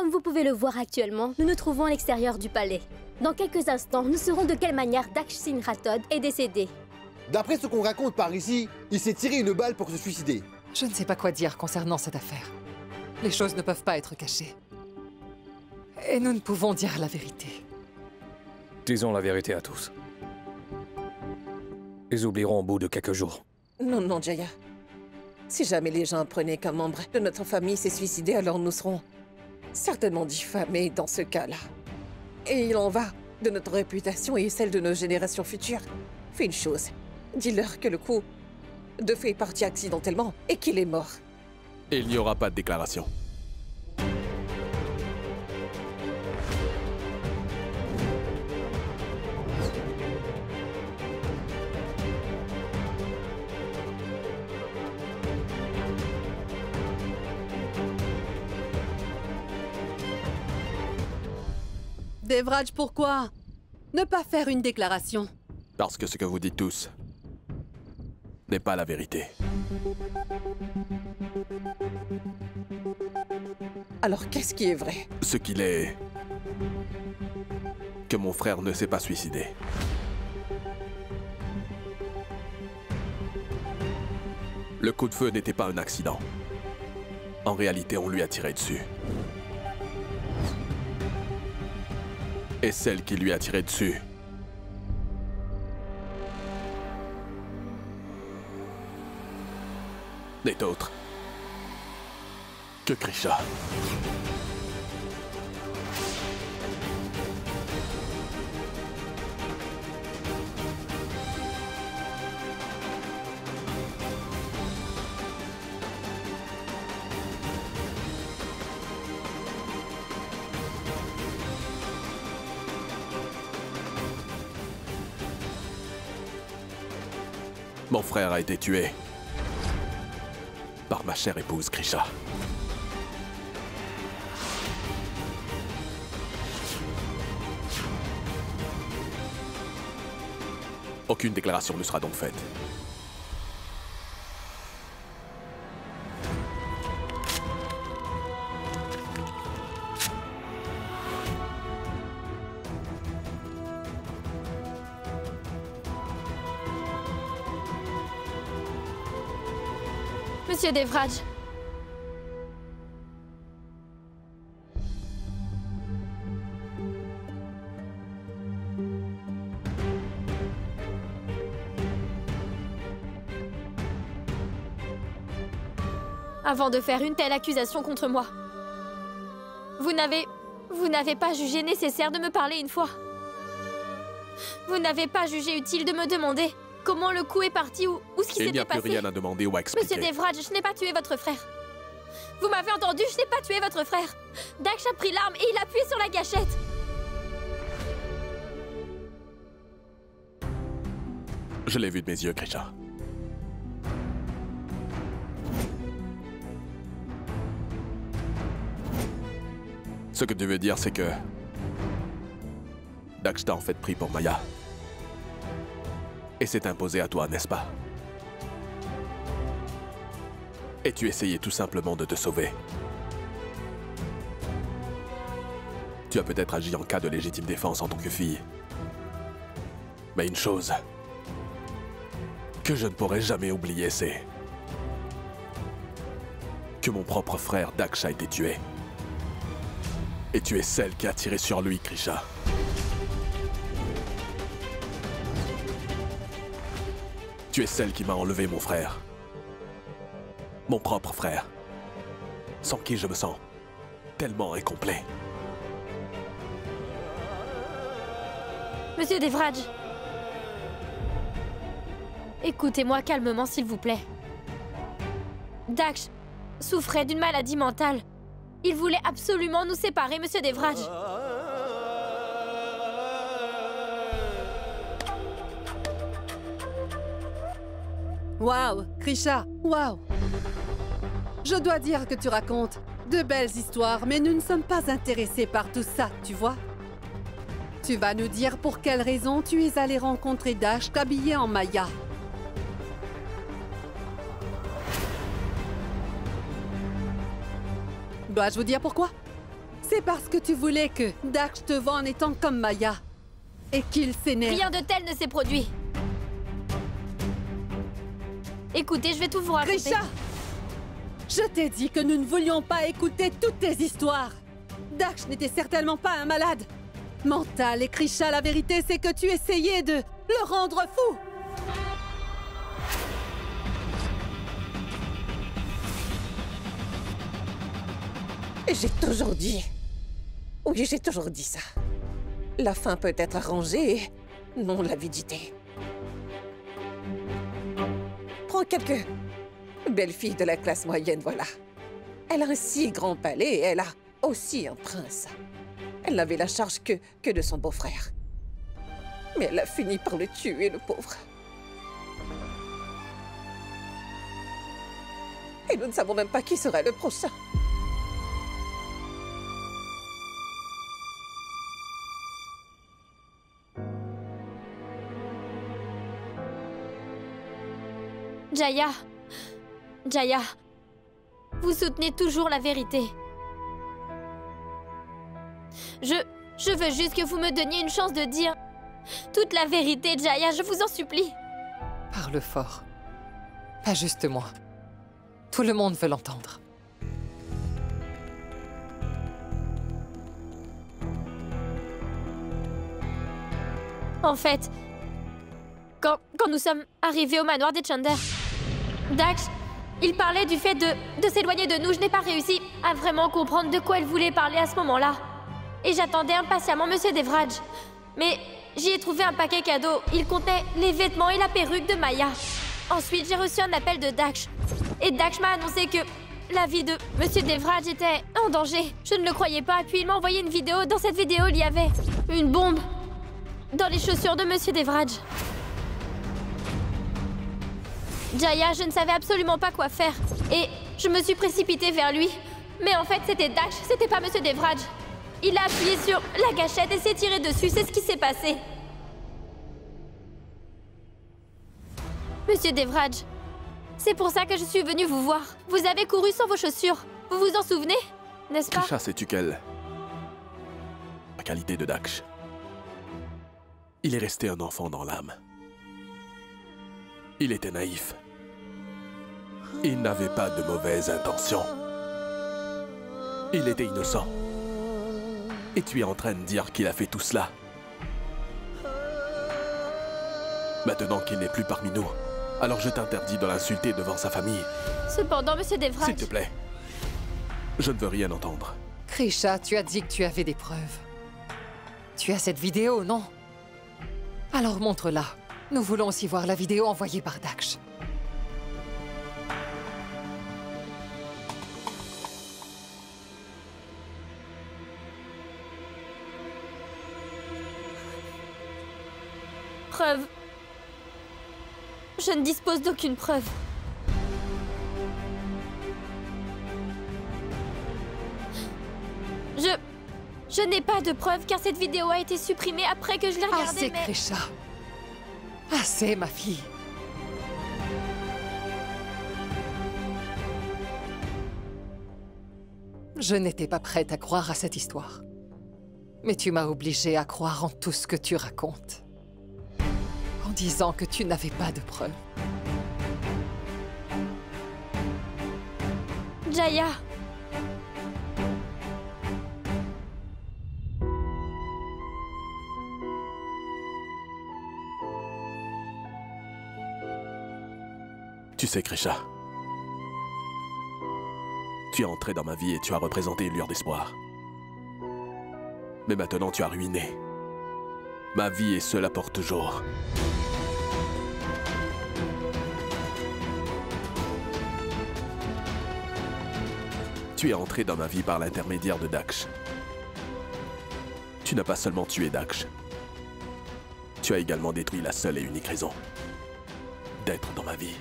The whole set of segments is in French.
Comme vous pouvez le voir actuellement, nous nous trouvons à l'extérieur du palais. Dans quelques instants, nous saurons de quelle manière Daksh Sinratod est décédé. D'après ce qu'on raconte par ici, il s'est tiré une balle pour se suicider. Je ne sais pas quoi dire concernant cette affaire. Les choses ne peuvent pas être cachées. Et nous ne pouvons dire la vérité. Disons la vérité à tous. Ils oublieront au bout de quelques jours. Non, non, Jaya. Si jamais les gens apprenaient qu'un membre de notre famille s'est suicidé, alors nous serons certainement diffamés dans ce cas-là. Et il en va de notre réputation et celle de nos générations futures. Fais une chose. Dis-leur que le coup de feu est parti accidentellement et qu'il est mort. Il n'y aura pas de déclaration. Devraj, pourquoi ne pas faire une déclaration? Parce que ce que vous dites tous n'est pas la vérité. Alors qu'est-ce qui est vrai? Ce qu'il est... que mon frère ne s'est pas suicidé. Le coup de feu n'était pas un accident. En réalité, on lui a tiré dessus. Et celle qui lui a tiré dessus n'est autre que Krisha. Mon frère a été tué par ma chère épouse Krisha. Aucune déclaration ne sera donc faite. Monsieur Devraj. Avant de faire une telle accusation contre moi, vous n'avez pas jugé nécessaire de me parler une fois. Vous n'avez pas jugé utile de me demander comment le coup est parti ou ce qui s'était passé. Il n'y a plus rien à demander ou à expliquer. Monsieur Devraj, je n'ai pas tué votre frère. Vous m'avez entendu, je n'ai pas tué votre frère. Daksh a pris l'arme et il a appuyé sur la gâchette. Je l'ai vu de mes yeux, Krisha. Ce que tu veux dire, c'est que Daksh t'a en fait pris pour Maya. Et s'est imposé à toi, n'est-ce pas? Et tu essayais tout simplement de te sauver. Tu as peut-être agi en cas de légitime défense en tant que fille. Mais une chose que je ne pourrai jamais oublier, c'est que mon propre frère Daksh a été tué. Et tu es celle qui a tiré sur lui, Krisha. Tu es celle qui m'a enlevé mon frère. Mon propre frère. Sans qui je me sens tellement incomplet. Monsieur Devraj. Écoutez-moi calmement, s'il vous plaît. Daksh souffrait d'une maladie mentale. Il voulait absolument nous séparer, Monsieur Devraj. Waouh, Krisha, waouh. Je dois dire que tu racontes de belles histoires, mais nous ne sommes pas intéressés par tout ça, tu vois. Tu vas nous dire pour quelle raison tu es allé rencontrer Daksh habillé en Maya. Dois-je vous dire pourquoi? C'est parce que tu voulais que Daksh te voie en étant comme Maya. Et qu'il s'énerve. Rien de tel ne s'est produit. Écoutez, je vais tout vous raconter. Grisha! Je t'ai dit que nous ne voulions pas écouter toutes tes histoires. Daksh n'était certainement pas un malade mental. Et Grisha, la vérité, c'est que tu essayais de le rendre fou. Et j'ai toujours dit... Oui, j'ai toujours dit ça. La fin peut être arrangée, non l'avidité. Prends quelques belles filles de la classe moyenne, voilà. Elle a un si grand palais et elle a aussi un prince. Elle n'avait la charge que de son beau-frère. Mais elle a fini par le tuer, le pauvre. Et nous ne savons même pas qui sera le prochain. Jaya, vous soutenez toujours la vérité. Je veux juste que vous me donniez une chance de dire toute la vérité, Jaya, je vous en supplie. Parle fort. Pas juste moi. Tout le monde veut l'entendre. En fait, quand nous sommes arrivés au manoir des Chunder, Daksh, il parlait du fait de s'éloigner de nous. Je n'ai pas réussi à vraiment comprendre de quoi il voulait parler à ce moment-là. Et j'attendais impatiemment Monsieur Devraj. Mais j'y ai trouvé un paquet cadeau. Il contenait les vêtements et la perruque de Maya. Ensuite, j'ai reçu un appel de Daksh. Et Daksh m'a annoncé que la vie de Monsieur Devraj était en danger. Je ne le croyais pas, puis il m'a envoyé une vidéo. Dans cette vidéo, il y avait une bombe dans les chaussures de Monsieur Devraj. Jaya, je ne savais absolument pas quoi faire. Et je me suis précipitée vers lui. Mais en fait, c'était Daksh, c'était pas Monsieur Devraj. Il a appuyé sur la gâchette et s'est tiré dessus, c'est ce qui s'est passé. Monsieur Devraj, c'est pour ça que je suis venue vous voir. Vous avez couru sans vos chaussures. Vous vous en souvenez, n'est-ce pas? Grisha, sais-tu quelle la qualité de Daksh? Il est resté un enfant dans l'âme. Il était naïf. Il n'avait pas de mauvaises intentions. Il était innocent. Et tu es en train de dire qu'il a fait tout cela. Maintenant qu'il n'est plus parmi nous, alors je t'interdis de l'insulter devant sa famille. Cependant, Monsieur Devraj... S'il te plaît. Je ne veux rien entendre. Grisha, tu as dit que tu avais des preuves. Tu as cette vidéo, non? Alors montre-la. Nous voulons aussi voir la vidéo envoyée par Daksh. Preuve. Je ne dispose d'aucune preuve. Je n'ai pas de preuve car cette vidéo a été supprimée après que je l'ai regardée, Assez, Grisha. Assez, ma fille. Je n'étais pas prête à croire à cette histoire. Mais tu m'as obligée à croire en tout ce que tu racontes. En disant que tu n'avais pas de preuves. Jaya. Tu sais, Grisha, tu es entré dans ma vie et tu as représenté une lueur d'espoir. Mais maintenant, tu as ruiné ma vie et cela pour toujours. Tu es entré dans ma vie par l'intermédiaire de Daksh. Tu n'as pas seulement tué Daksh. Tu as également détruit la seule et unique raison d'être dans ma vie.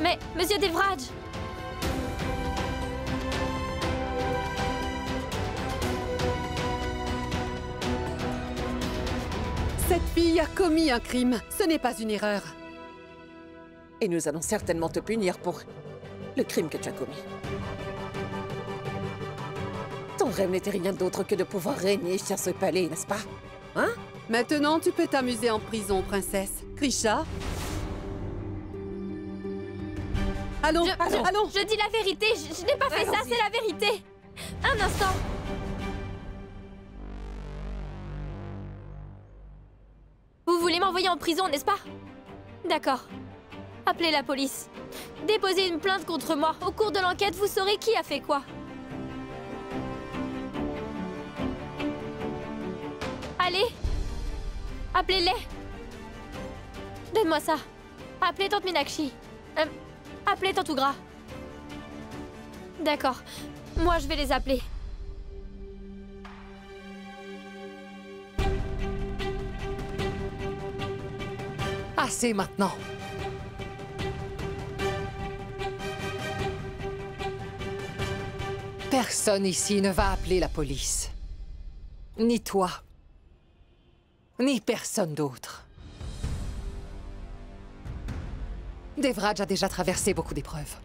Mais, Monsieur Devraj! Cette fille a commis un crime. Ce n'est pas une erreur. Et nous allons certainement te punir pour le crime que tu as commis. Ton rêve n'était rien d'autre que de pouvoir régner sur ce palais, n'est-ce pas? Hein? Maintenant, tu peux t'amuser en prison, princesse. Grisha? Allons, allons. Je dis la vérité, je n'ai pas fait ça, c'est la vérité. Un instant. Vous voulez m'envoyer en prison, n'est-ce pas? D'accord. Appelez la police. Déposez une plainte contre moi. Au cours de l'enquête, vous saurez qui a fait quoi. Allez. Appelez-les. Donne-moi ça. Appelez Tante Meenakshi. Appelez Tante Ougra. D'accord. Moi, je vais les appeler. Assez maintenant. Personne ici ne va appeler la police. Ni toi. Ni personne d'autre. Devraj a déjà traversé beaucoup d'épreuves.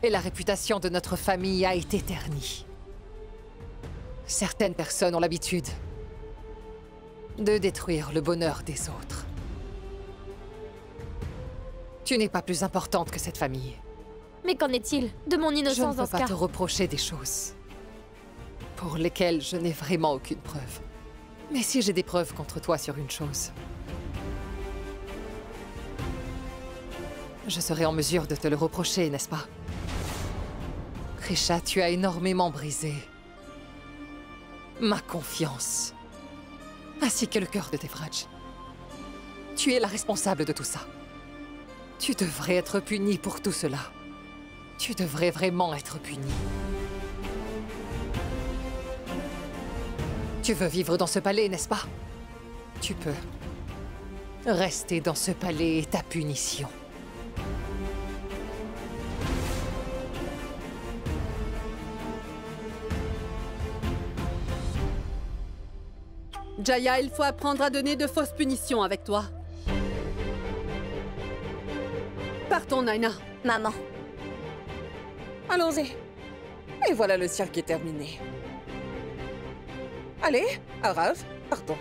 Et la réputation de notre famille a été ternie. Certaines personnes ont l'habitude de détruire le bonheur des autres. Tu n'es pas plus importante que cette famille. Mais qu'en est-il de mon Je ne innocence dans peux ce pas cas? te reprocher des choses pour lesquelles je n'ai vraiment aucune preuve. Mais si j'ai des preuves contre toi sur une chose, je serai en mesure de te le reprocher, n'est-ce pas? Grisha, tu as énormément brisé ma confiance, ainsi que le cœur de Devraj. Tu es la responsable de tout ça. Tu devrais être punie pour tout cela. Tu devrais vraiment être punie. Tu veux vivre dans ce palais, n'est-ce pas? Tu peux. Rester dans ce palais est ta punition. Jaya, il faut apprendre à donner de fausses punitions avec toi. Partons, Naina. Maman. Allons-y. Et voilà le cirque est terminé. Allez, Arav, partons.